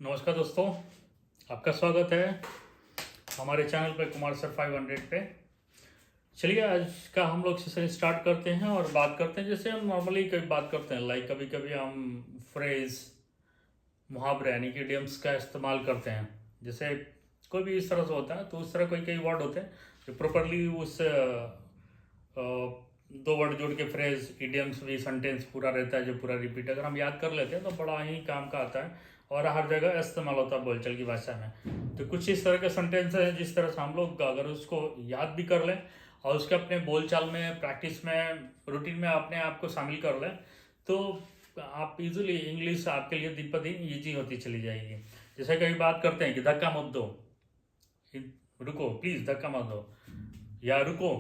नमस्कार दोस्तों, आपका स्वागत है हमारे चैनल पे कुमार सर 500 पे। चलिए आज का हम लोग सेशन स्टार्ट करते हैं और बात करते हैं जैसे हम नॉर्मली कभी बात करते हैं। लाइक कभी कभी हम फ्रेज मुहावरे यानी कि इडियम्स का इस्तेमाल करते हैं। जैसे कोई भी इस तरह से होता है तो उस तरह कोई कई वर्ड होते हैं जो प्रॉपरली उस दो वर्ड जोड़ के फ्रेज इडियम्स भी सेंटेंस पूरा रहता है जो पूरा रिपीट अगर हम याद कर लेते हैं तो बड़ा ही काम का आता है और हर जगह इस्तेमाल होता है बोलचाल की भाषा में। तो कुछ इस तरह के सेंटेंस है जिस तरह से हम लोग अगर उसको याद भी कर लें और उसके अपने बोलचाल में प्रैक्टिस में रूटीन में अपने आप को शामिल कर लें तो आप इजीली इंग्लिश आपके लिए दिन पर दिन ईजी होती चली जाएगी। जैसे कभी बात करते हैं कि धक्का मत दो, रुको प्लीज धक्का मत दो, या रुको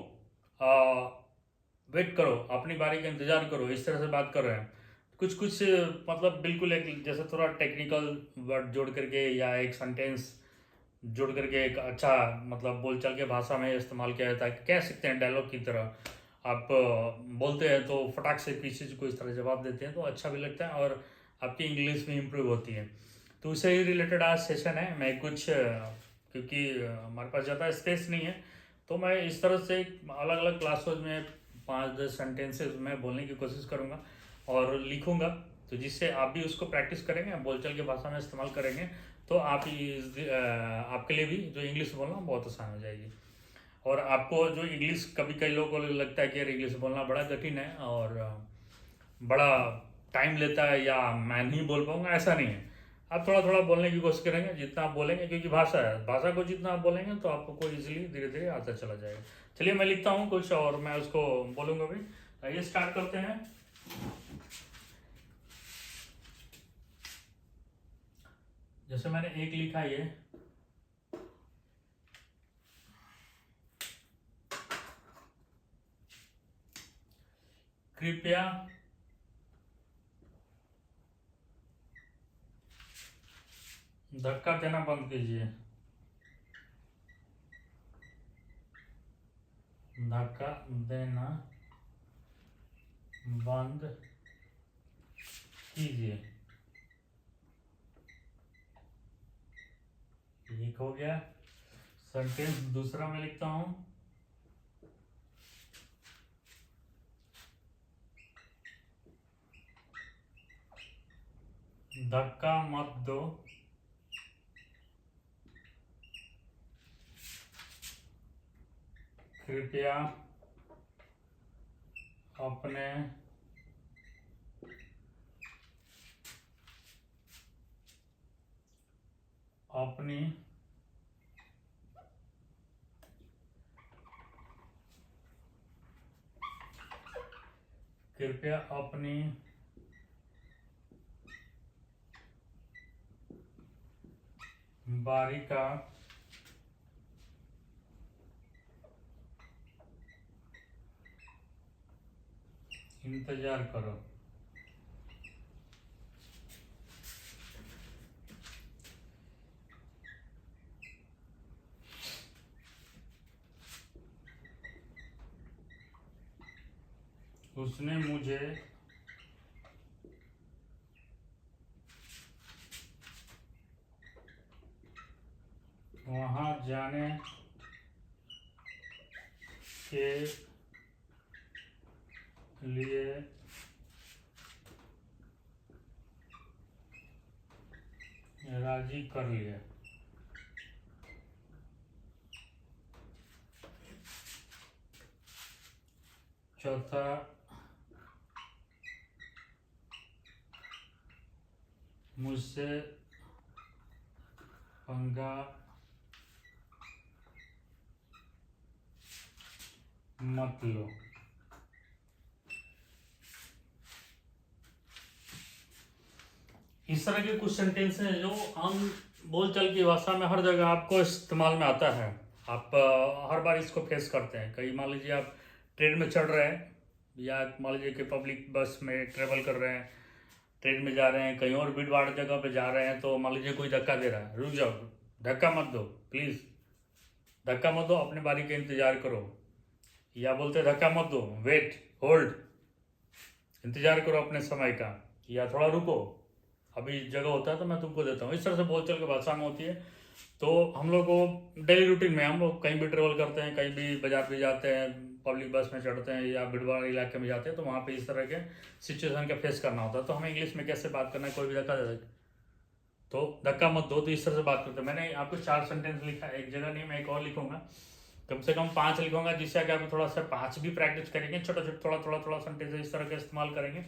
वेट करो, अपनी बारी का इंतजार करो, इस तरह से बात कर रहे हैं। कुछ कुछ मतलब बिल्कुल एक जैसे थोड़ा टेक्निकल वर्ड जोड़ करके या एक सेंटेंस जोड़ करके एक अच्छा मतलब बोलचाल के भाषा में इस्तेमाल किया जाता है। कह सकते हैं डायलॉग की तरह आप बोलते हैं तो फटाक से पीछे से कोई इस तरह जवाब देते हैं तो अच्छा भी लगता है और आपकी इंग्लिश भी इम्प्रूव होती है। तो उससे ही रिलेटेड आज सेशन है। मैं कुछ क्योंकि हमारे पास ज़्यादा स्पेस नहीं है तो मैं इस तरह से अलग अलग क्लासेस में 5-10 सेंटेंसेस में बोलने की कोशिश करूँगा और लिखूँगा, तो जिससे आप भी उसको प्रैक्टिस करेंगे, बोलचाल की भाषा में इस्तेमाल करेंगे तो आपके लिए भी जो इंग्लिश बोलना बहुत आसान हो जाएगी। और आपको जो इंग्लिश कभी कई लोगों को लगता है कि यार इंग्लिश बोलना बड़ा कठिन है और बड़ा टाइम लेता है या मैं नहीं बोल पाऊँगा, ऐसा नहीं है। आप थोड़ा थोड़ा बोलने की कोशिश करेंगे, जितना आप बोलेंगे क्योंकि भाषा है, भाषा को जितना आप बोलेंगे तो आपको इजीली धीरे धीरे आता चला जाएगा। चलिए मैं लिखता हूँ कुछ और मैं उसको बोलूँगा भी। आइए स्टार्ट करते हैं। जैसे मैंने एक लिखा ये, कृपया धक्का देना बंद कीजिए, धक्का देना बंद कीजिए। एक हो गया। सेंटेंस दूसरा मैं लिखता हूं, धक्का मत दो, कृपया अपने अपनी कृपया अपनी बारी का इंतजार करो। उसने मुझे वहां जाने के लिए राजी कर लिया। चौथा, मुझसे पंगा मत लो। इस तरह के कुछ सेंटेंस हैं जो आम बोलचाल की भाषा में हर जगह आपको इस्तेमाल में आता है। आप हर बार इसको फेस करते हैं। कहीं मान लीजिए आप ट्रेन में चढ़ रहे हैं या मान लीजिए कि पब्लिक बस में ट्रेवल कर रहे हैं, ट्रेन में जा रहे हैं, कहीं और भीड़ भाड़ जगह पे जा रहे हैं तो मान लीजिए कोई धक्का दे रहा है, रुक जाओ, धक्का मत दो प्लीज़, धक्का मत दो, अपनी बारी का इंतजार करो। या बोलते धक्का मत दो, वेट होल्ड, इंतजार करो अपने समय का, या थोड़ा रुको, अभी जगह होता है तो मैं तुमको देता हूँ। इस तरह से बोलचाल की भाषा में होती है। तो हम लोग को डेली रूटीन में हम लोग कहीं भी ट्रेवल करते हैं, कहीं भी बाजार भी जाते हैं, पब्लिक बस में चढ़ते हैं या भीड़ भाड़ इलाके में जाते हैं, तो वहाँ पे इस तरह के सिचुएशन का फेस करना होता है। तो हमें इंग्लिश में कैसे बात करना है, कोई भी धक्का दे दे तो धक्का मत दो, तो इस तरह से बात करते हैं। मैंने आपको 4 सेंटेंस लिखा है, एक जगह नहीं, मैं एक और लिखूंगा, कम से कम 5 लिखूंगा, जिससे आगे आप थोड़ा सा 5 भी प्रैक्टिस करेंगे, छोटा छोटा थोड़ा थोड़ा थोड़ा सेंटेंस इस तरह का इस्तेमाल करेंगे,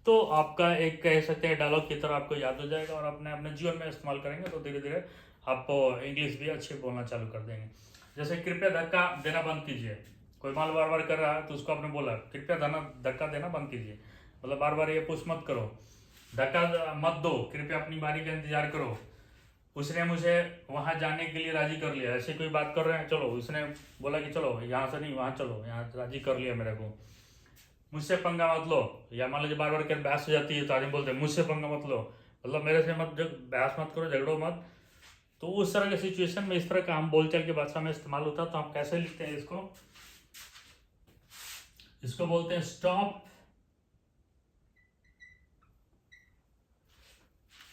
तो आपका एक कह सकते हैं डायलॉग की तरह आपको याद हो जाएगा, और अपने अपने जीवन में इस्तेमाल करेंगे तो धीरे धीरे आप इंग्लिश भी अच्छी बोलना चालू कर देंगे। जैसे कृपया धक्का देना बंद कीजिए, कोई माल बार बार कर रहा है तो उसको आपने बोला कृपया धक्का देना बंद कीजिए, मतलब बार बार ये पुश मत करो, धक्का मत दो, कृपया अपनी बारी का इंतजार करो, उसने मुझे वहां जाने के लिए राजी कर लिया। ऐसे कोई बात कर रहे हैं, चलो उसने बोला कि चलो यहाँ से नहीं वहां चलो, यहाँ राजी कर लिया मेरे को, मुझसे पंगा मत लो। या मान लीजिए बार बार कर बहस हो जाती है तो आदमी बोलते हैं मुझसे पंगा मत लो, मतलब मेरे से मत बहस मत करो, झगड़ो मत। तो उस तरह के सिचुएशन में इस तरह का हम बोलचाल की भाषा में इस्तेमाल होता है। तो हम कैसे लिखते हैं इसको, इसको बोलते हैं स्टॉप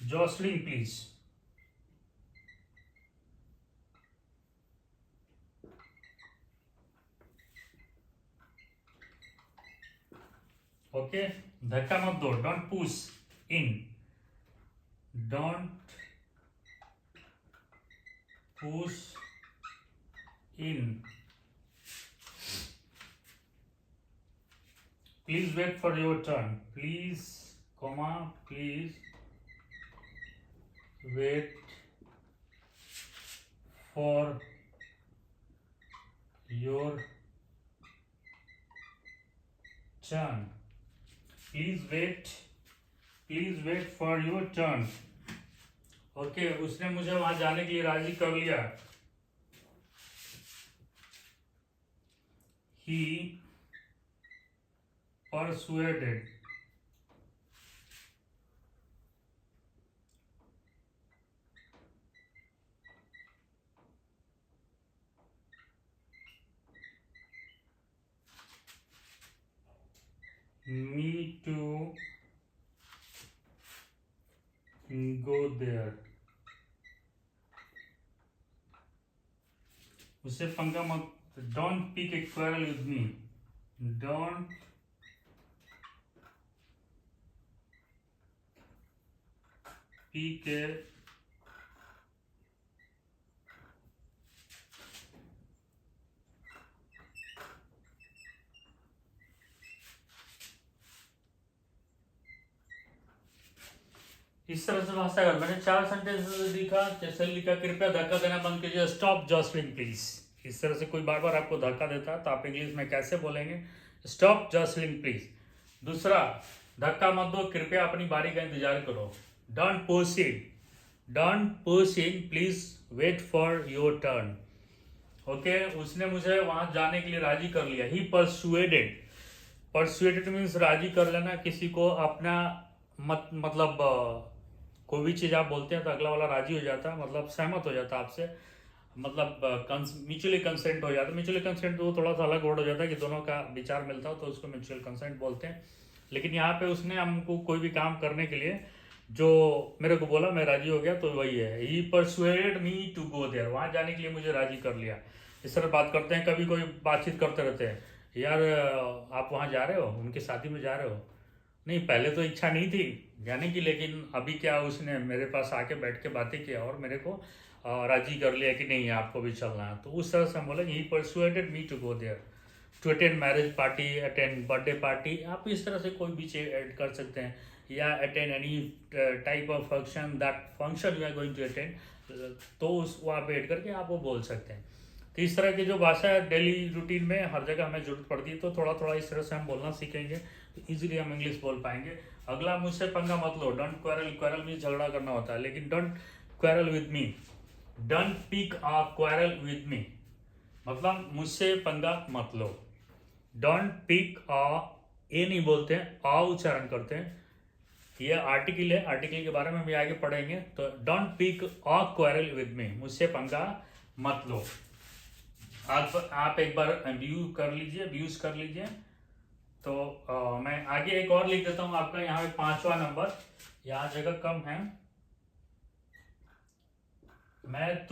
जॉसलिंग प्लीज। ओके, धक्का मत दो, don't push in, don't push in, please wait for your turn, please comma please wait for your turn, please wait for your turn. Okay, उसने मुझे वहां जाने के लिए राजी कर लिया, ही persuaded me to go there, उससे पंगा मत, don't pick a quarrel with me, don't pick a इस तरह से भाषा कर। मैंने 4 सेंटेंस लिखा, जैसे लिखा कृपया धक्का देना बंद कीजिए, स्टॉप जॉसलिंग प्लीज। इस तरह से कोई बार बार आपको धक्का देता है तो आप इंग्लिश में कैसे बोलेंगे, स्टॉप जॉसलिंग प्लीज। दूसरा, धक्का मत दो, कृपया अपनी बारी का इंतजार करो, don't push it, don't push in, please wait for your turn. Okay, उसने मुझे वहां जाने के लिए राजी कर लिया, ही परसुएडेड, परसुएडेड मीन्स राजी कर लेना किसी को अपना मतलब कोई भी चीज़ आप बोलते हैं तो अगला वाला राजी हो जाता है, मतलब सहमत हो जाता है आपसे, मतलब म्यूचुअली कंसेंट हो जाता है। म्यूचुअली कंसेंट तो थोड़ा सा अलग वर्ड हो जाता है कि दोनों का विचार मिलता हो तो उसको म्यूचुअल कंसेंट बोलते हैं। लेकिन यहाँ पे उसने हमको कोई भी काम करने के लिए जो मेरे को बोला, मैं राजी हो गया, तो वही है, he persuaded me to go there, वहाँ जाने के लिए मुझे राजी कर लिया। इस तरह बात करते हैं, कभी कोई बातचीत करते रहते हैं, यार आप वहाँ जा रहे हो, उनकी शादी में जा रहे हो, नहीं पहले तो इच्छा नहीं थी जाने की, लेकिन अभी क्या उसने मेरे पास आके बैठ के बातें किया और मेरे को राजी कर लिया कि नहीं आपको भी चलना है। तो उस तरह से हम बोले he persuaded me to go there, to attend marriage party, attend birthday party, आप इस तरह से कोई भी चीज ऐड कर सकते हैं, या attend any type of function, that function you are going to attend, तो उस वहाँ पे ऐड करके आप वो बोल सकते हैं। तो इस तरह की जो भाषा है डेली रूटीन में हर जगह हमें जरूरत पड़ती है, तो थोड़ा थोड़ा इस तरह से हम बोलना सीखेंगे तो इजीली हम इंग्लिश बोल पाएंगे। अगला, मुझसे पंगा मत लो, डोंट क्वारल, क्वारल में झगड़ा करना होता है, लेकिन don't quarrel with me, don't pick a quarrel with me, मतलब मुझसे पंगा मत लो। डोंट पिक अ, ए नहीं बोलते हैं, अ उच्चारण करते हैं, ये आर्टिकल है, आर्टिकल के बारे में भी आगे पढ़ेंगे। तो don't pick a quarrel with me, मुझसे पंगा मत लो। आप एक बार व्यू कर लीजिए, व्यूज कर लीजिए। तो मैं आगे एक और लिख देता हूँ आपका यहाँ पे 5वां नंबर, यहाँ जगह कम है। मैं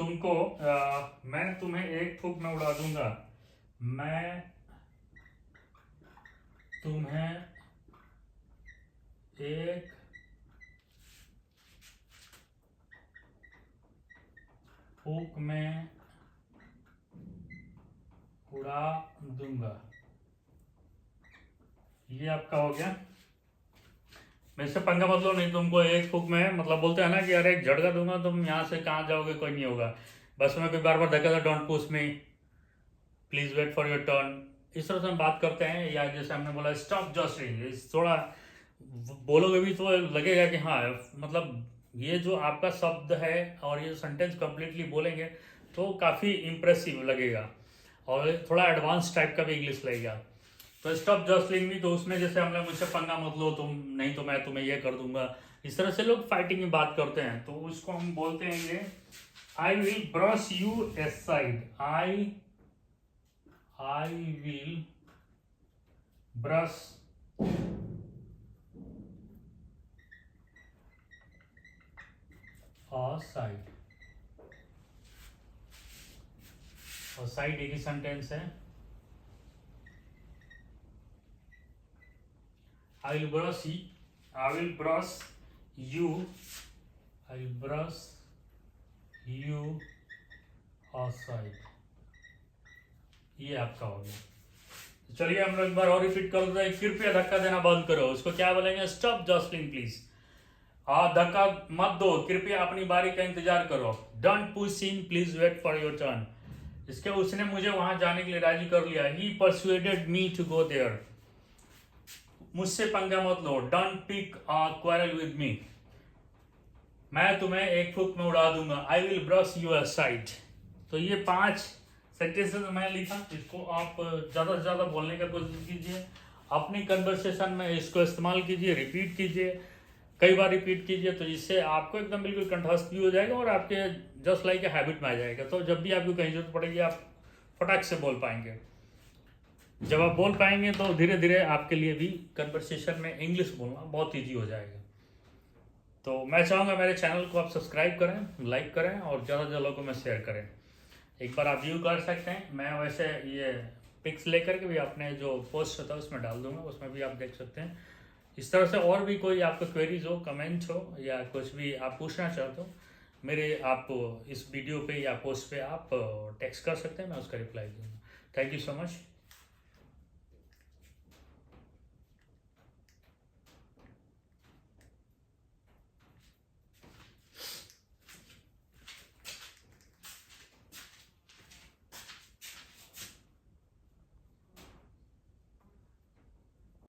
तुम्हें एक फूक में उड़ा दूंगा। मैं तुम्हें एक फूक में उड़ा दूंगा। ये आपका हो गया। मेरे से पंगा मत लो, नहीं तुमको एक फूक में, मतलब बोलते हैं ना कि अरे एक झटका दूंगा तुम यहाँ से कहाँ जाओगे, कोई नहीं होगा। बस में कोई बार बार धक्का था, don't push me, please wait for your turn, इस तरह से हम बात करते हैं। या जैसे हमने बोला स्टॉप जस्टिंग, थोड़ा बोलोगे भी तो लगेगा कि हाँ, मतलब ये जो आपका शब्द है और ये सेंटेंस कंप्लीटली बोलेंगे तो काफ़ी इम्प्रेसिव लगेगा और थोड़ा एडवांस टाइप का भी इंग्लिश लगेगा। तो स्टॉप जस्लिंग भी, तो उसमें जैसे हमने मुझसे पंगा मत लो तुम, नहीं तो मैं तुम्हें ये कर दूंगा, इस तरह से लोग फाइटिंग में बात करते हैं, तो उसको हम बोलते हैं ये आई will brush you aside. I will brush side. और साइड एक ही सेंटेंस है। I will brush you. I will brush you. I will brush you aside. ये आपका हो गया। चलिए हम लोग एक बार और रिपीट कर देते हैं। कृपया धक्का देना बंद करो, उसको क्या बोलेंगे? Stop jostling please. धक्का मत दो, कृपया अपनी बारी का इंतजार करो। Don't push in, please wait for your turn. इसके उसने मुझे वहां जाने के लिए राजी कर लिया। He persuaded me to go there. मुझसे पंगा मत लो, don't pick quarrel with me. मैं तुम्हें एक फूक में उड़ा दूंगा। I will brush you aside. तो ये 5 सेंटेंसेस मैं लिखा, इसको आप ज़्यादा से ज़्यादा बोलने का कोशिश कीजिए। अपनी कन्वर्सेशन में इसको इस्तेमाल कीजिए, रिपीट कीजिए, कई बार रिपीट कीजिए, तो इससे आपको एकदम बिल्कुल कंठस्थ भी हो जाएगा और आपके जस्ट लाइक ए हैबिट में आ जाएगा। तो जब भी आपको कहीं जरूरत पड़ेगी आप फटाक से बोल पाएंगे। जब आप बोल पाएंगे तो धीरे धीरे आपके लिए भी कन्वर्सेशन में इंग्लिश बोलना बहुत ईजी हो जाएगा। तो मैं चाहूँगा मेरे चैनल को आप सब्सक्राइब करें, लाइक करें और ज़्यादा से ज़्यादा लोगों में शेयर करें। एक बार आप व्यू कर सकते हैं। मैं वैसे ये पिक्स लेकर के भी अपने जो पोस्ट होता है उसमें डाल दूंगा, उसमें भी आप देख सकते हैं। इस तरह से और भी कोई आपको क्वेरीज हो, कमेंट हो या कुछ भी आप पूछना चाहते हो, मेरे आप इस वीडियो पे या पोस्ट पे आप टेक्स्ट कर सकते हैं, मैं उसका रिप्लाई दूंगा। Thank you so much.